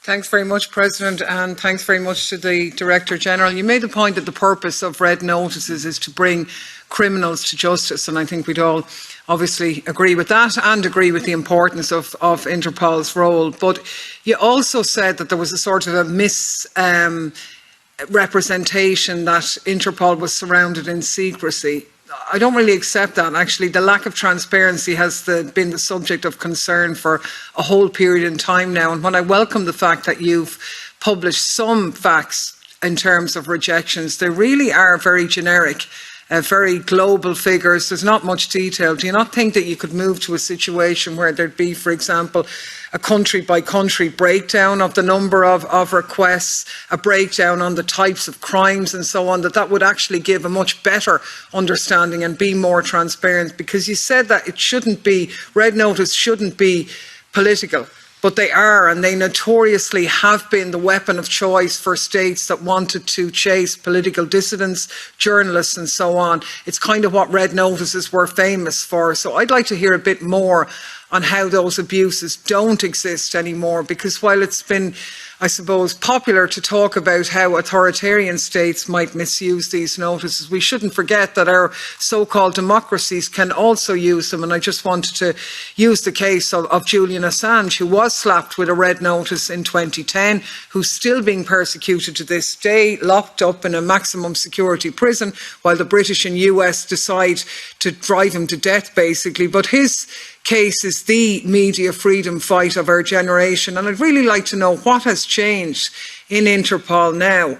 Thanks very much, President, and thanks very much to the Director General. You made the point that the purpose of red notices is to bring criminals to justice, and I think we'd all obviously agree with that and agree with the importance of Interpol's role. But you also said that there was a sort of a misrepresentation that Interpol was surrounded in secrecy. I don't really accept that. Actually, the lack of transparency has been the subject of concern for a whole period in time now. And when I welcome the fact that you've published some facts in terms of rejections, they really are very generic, very global figures. There's not much detail. Do you not think that you could move to a situation where there'd be, for example, a country-by-country breakdown of the number of requests, a breakdown on the types of crimes and so on, that would actually give a much better understanding and be more transparent? Because you said that it shouldn't be, red notice shouldn't be political, but they are, and they notoriously have been the weapon of choice for states that wanted to chase political dissidents, journalists and so on. It's kind of what red notices were famous for. So I'd like to hear a bit more on how those abuses don't exist anymore, because while it's been, I suppose, popular to talk about how authoritarian states might misuse these notices, we shouldn't forget that our so-called democracies can also use them. And I just wanted to use the case of Julian Assange, who was slapped with a red notice in 2010, who's still being persecuted to this day, locked up in a maximum security prison, while the British and US decide to drive him to death, basically. But his case is the media freedom fight of our generation, and I'd really like to know what has changed in Interpol now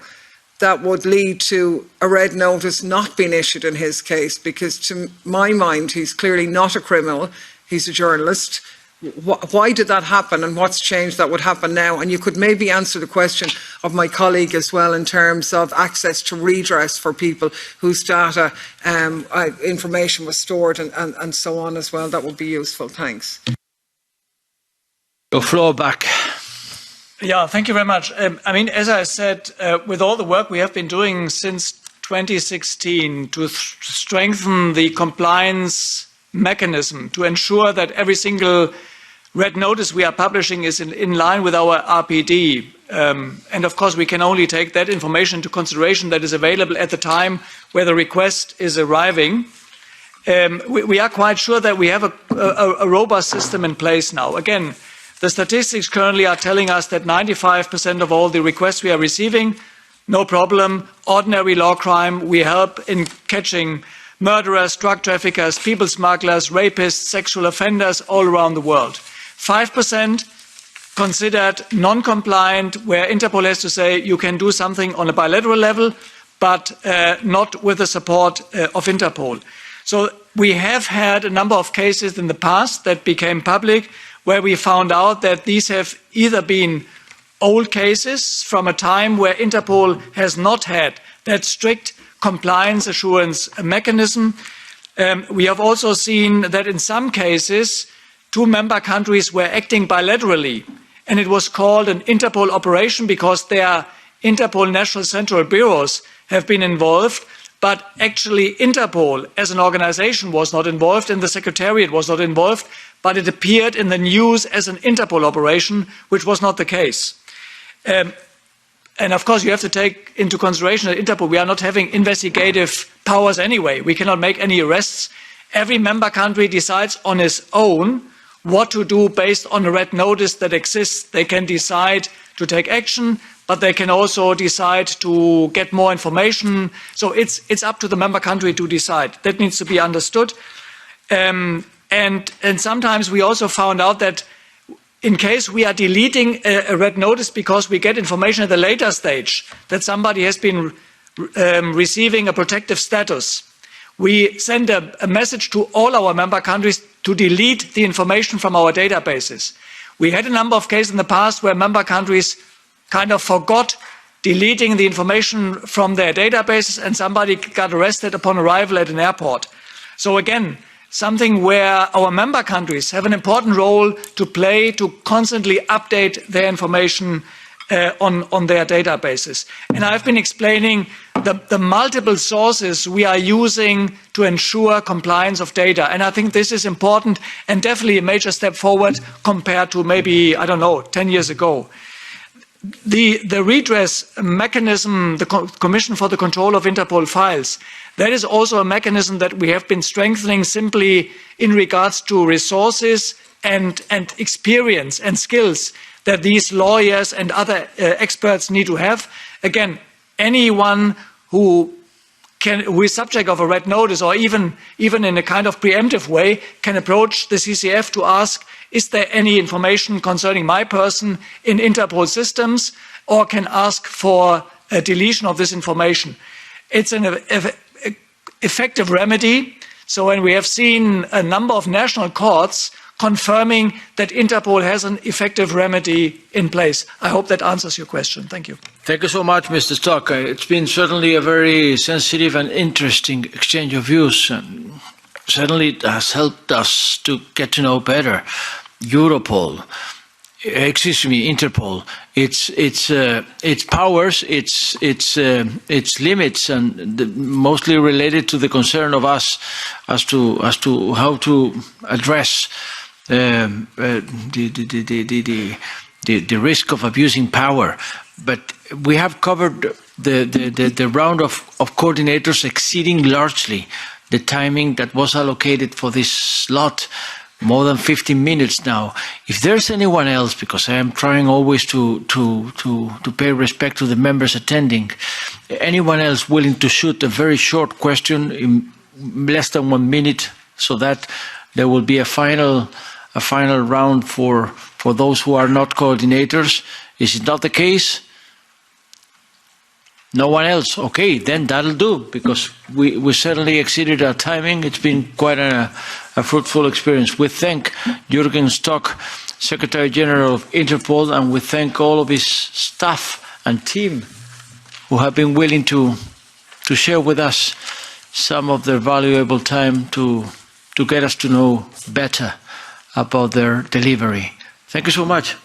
that would lead to a red notice not being issued in his case, because to my mind he's clearly not a criminal, he's a journalist. Why did that happen, and what's changed that would happen now? And you could maybe answer the question of my colleague as well in terms of access to redress for people whose data information was stored and so on as well. That would be useful. Thanks. Your floor back. Yeah, thank you very much. I mean, as I said, with all the work we have been doing since 2016 to strengthen the compliance mechanism, to ensure that every single red notice we are publishing is in line with our RPD. And of course, we can only take that information into consideration that is available at the time where the request is arriving. We are quite sure that we have a robust system in place now. Again, the statistics currently are telling us that 95% of all the requests we are receiving, no problem, ordinary law crime, we help in catching murderers, drug traffickers, people smugglers, rapists, sexual offenders all around the world. 5% considered non-compliant, where Interpol has to say you can do something on a bilateral level, but not with the support of Interpol. So we have had a number of cases in the past that became public where we found out that these have either been old cases from a time where Interpol has not had that strict compliance assurance mechanism. We have also seen that in some cases, two member countries were acting bilaterally, and it was called an Interpol operation because their Interpol national central bureaus have been involved, but actually Interpol as an organization was not involved and the Secretariat was not involved, but it appeared in the news as an Interpol operation, which was not the case. And of course, you have to take into consideration that Interpol, we are not having investigative powers anyway. We cannot make any arrests. Every member country decides on its own what to do based on a red notice that exists. They can decide to take action, but they can also decide to get more information. So it's up to the member country to decide. That needs to be understood. And sometimes we also found out that in case we are deleting a red notice because we get information at a later stage that somebody has been receiving a protective status, we send a message to all our member countries to delete the information from our databases. We had a number of cases in the past where member countries kind of forgot deleting the information from their databases and somebody got arrested upon arrival at an airport. So again, something where our member countries have an important role to play to constantly update their information on their databases. And I've been explaining the multiple sources we are using to ensure compliance of data. And I think this is important and definitely a major step forward compared to maybe, I don't know, 10 years ago. the redress mechanism, the Commission for the Control of Interpol Files, that is also a mechanism that we have been strengthening simply in regards to resources and experience and skills that these lawyers and other experts need to have. Again, anyone who is subject of a red notice, or even in a kind of preemptive way, can approach the CCF to ask, is there any information concerning my person in Interpol systems, or can ask for a deletion of this information. It's an effective remedy. So when we have seen a number of national courts confirming that Interpol has an effective remedy in place. I hope that answers your question. Thank you. Thank you so much, Mr. Stock. It's been certainly a very sensitive and interesting exchange of views. Certainly it has helped us to get to know better Interpol, its powers, its limits, and mostly related to the concern of us as to how to address the risk of abusing power. But we have covered the round of coordinators exceeding largely the timing that was allocated for this slot. More than 15 minutes now. If there's anyone else, because I am trying always to pay respect to the members attending, anyone else willing to shoot a very short question in less than 1 minute, so that there will be a final round for those who are not coordinators. Is it not the case? No one else? Okay, then that'll do, because we certainly exceeded our timing. It's been quite a fruitful experience. We thank Jürgen Stock, Secretary General of Interpol, and we thank all of his staff and team who have been willing to share with us some of their valuable time to get us to know better about their delivery. Thank you so much.